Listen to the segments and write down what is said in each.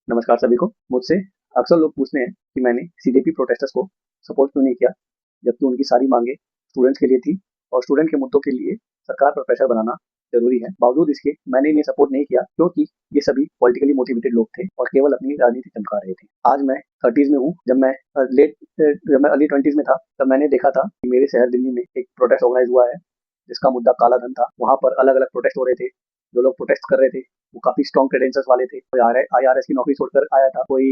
नमस्कार सभी को। मुझसे अक्सर लोग पूछते हैं कि मैंने सीजेपी प्रोटेस्टर्स को सपोर्ट क्यों नहीं किया, जबकि उनकी सारी मांगे स्टूडेंट्स के लिए थी और स्टूडेंट के मुद्दों के लिए सरकार पर प्रेशर बनाना जरूरी है। बावजूद इसके मैंने इन्हें सपोर्ट नहीं किया क्योंकि ये सभी पॉलिटिकली मोटिवेटेड लोग थे और केवल अपनी राजनीति चमका रहे थे। आज मैं 30s में हूँ। जब मैं अर्ली 20s में था तब मैंने देखा था कि मेरे शहर दिल्ली में एक प्रोटेस्ट ऑर्गेनाइज हुआ है जिसका मुद्दा काला धन था। वहाँ पर अलग अलग प्रोटेस्ट हो रहे थे। जो लोग प्रोटेस्ट कर रहे थे वो काफी स्ट्रॉन्ग क्रेडेंशियल्स वाले थे। कोई आईआरएस की नौकरी छोड़कर आया था, कोई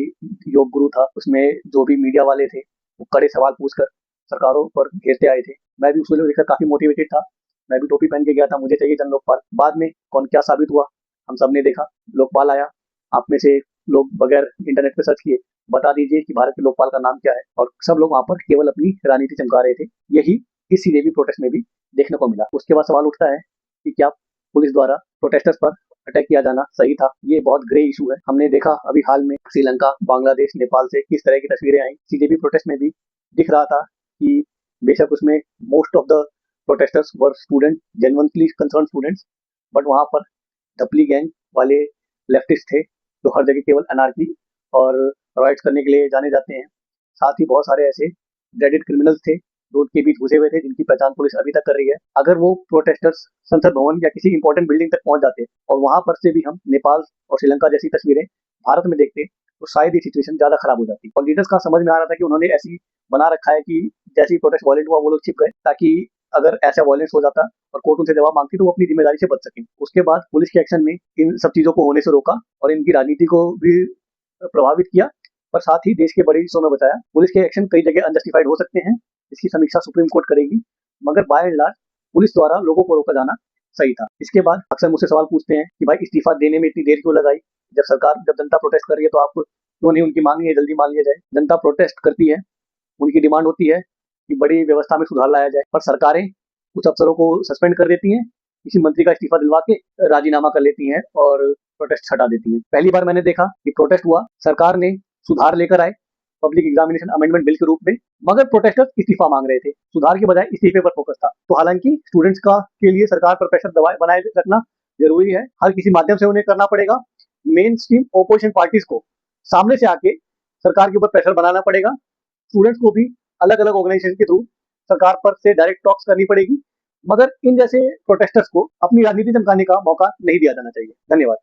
योग गुरु था। उसमें जो भी मीडिया वाले थे वो कड़े सवाल पूछकर सरकारों पर घेरते आए थे। मैं भी उसको लेकर काफी मोटिवेटेड था। मैं भी टोपी पहन के गया था, मुझे चाहिए जन लोकपाल। बाद में कौन क्या साबित हुआ हम सब ने देखा। लोकपाल आया। आप में से लोग बगैर इंटरनेट पे सर्च किए बता दीजिए कि भारत के लोकपाल का नाम क्या है, और सब लोग वहां पर केवल अपनी राजनीति चमका रहे थे। यही इस सीजेबी प्रोटेस्ट में भी देखने को मिला। उसके बाद सवाल उठता है कि क्या पुलिस द्वारा प्रोटेस्टर्स पर अटैक किया जाना सही था। ये बहुत ग्रे इशू है। हमने देखा अभी हाल में श्रीलंका, बांग्लादेश, नेपाल से किस तरह की तस्वीरें आई। सीजेबी प्रोटेस्ट में भी दिख रहा था कि बेशक उसमें most of the protesters were student, genuinely concern students, but वहां पर धपली गैंग वाले लेफ्टिस्ट थे जो हर जगह केवल अनार्की और राइट्स करने के लिए जाने जाते हैं। साथ ही बहुत सारे ऐसे ड्रेडेड क्रिमिनल्स थे जो उनके बीच घुसे हुए थे, जिनकी पहचान पुलिस अभी तक कर रही है। अगर वो प्रोटेस्टर्स संसद भवन या किसी इंपॉर्टेंट बिल्डिंग तक पहुंच जाते और वहां पर से भी हम नेपाल और श्रीलंका जैसी तस्वीरें भारत में देखते तो शायद ये सिचुएशन ज्यादा खराब हो जाती। और लीडर्स का समझ में आ रहा था कि उन्होंने ऐसी बना रखा है कि जैसे ही प्रोटेस्ट वायलेंट हुआ वो लोग छिप गए, ताकि अगर ऐसा वायलेंस हो जाता और कोर्ट उनसे जवाब मांगती तो वो अपनी जिम्मेदारी से बच सके। उसके बाद पुलिस के एक्शन ने इन सब चीजों को होने से रोका और इनकी राजनीति को भी प्रभावित किया, पर साथ ही देश के बड़े हिस्सों में बचाया। पुलिस के एक्शन कई जगह अनजस्टिफाइड हो सकते हैं, इसकी समीक्षा सुप्रीम कोर्ट करेगी, मगर बाय एंड लार्ज पुलिस द्वारा लोगों को रोका जाना सही था। इसके बाद अक्सर मुझसे सवाल पूछते हैं कि भाई इस्तीफा देने में इतनी देर क्यों लगाई। जब जनता प्रोटेस्ट कर रही है तो आप क्यों नहीं उनकी मांग है जल्दी मान लिया जाए। जनता प्रोटेस्ट करती है, उनकी डिमांड होती है कि बड़ी व्यवस्था में सुधार लाया जाए, पर सरकारें कुछ अफसरों को सस्पेंड कर देती हैं, किसी मंत्री का इस्तीफा दिलवा के राजीनामा कर लेती हैं और प्रोटेस्ट हटा देती हैं। पहली बार मैंने देखा कि प्रोटेस्ट हुआ, सरकार ने सुधार लेकर आए पब्लिक एग्जामिनेशन अमेंडमेंट बिल के रूप में, मगर प्रोटेस्टर्स इस्तीफा मांग रहे थे। सुधार के बजाय इस्तीफे पर फोकस था। तो हालांकि स्टूडेंट्स का के लिए सरकार पर प्रेशर बनाए रखना जरूरी है, हर किसी माध्यम से उन्हें करना पड़ेगा। मेन स्ट्रीम ओपोजिशन पार्टीज को सामने से आके सरकार के ऊपर प्रेशर बनाना पड़ेगा। स्टूडेंट्स को भी अलग अलग ऑर्गेनाइजेशन के थ्रू सरकार पर से डायरेक्ट टॉक्स करनी पड़ेगी, मगर इन जैसे प्रोटेस्टर्स को अपनी राजनीति चमकाने का मौका नहीं दिया जाना चाहिए। धन्यवाद।